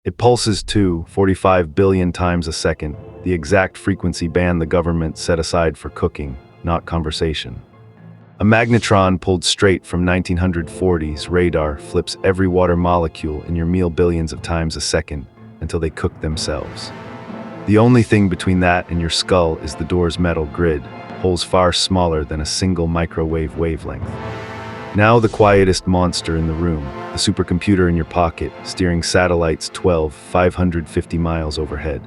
It pulses too, 45 billion times a second, the exact frequency band the government set aside for cooking, not conversation. A magnetron pulled straight from 1940s radar flips every water molecule in your meal billions of times a second until they cook themselves. The only thing between that and your skull is the door's metal grid, holes far smaller than a single microwave wavelength. Now the quietest monster in the room, the supercomputer in your pocket, steering satellites 550 miles overhead.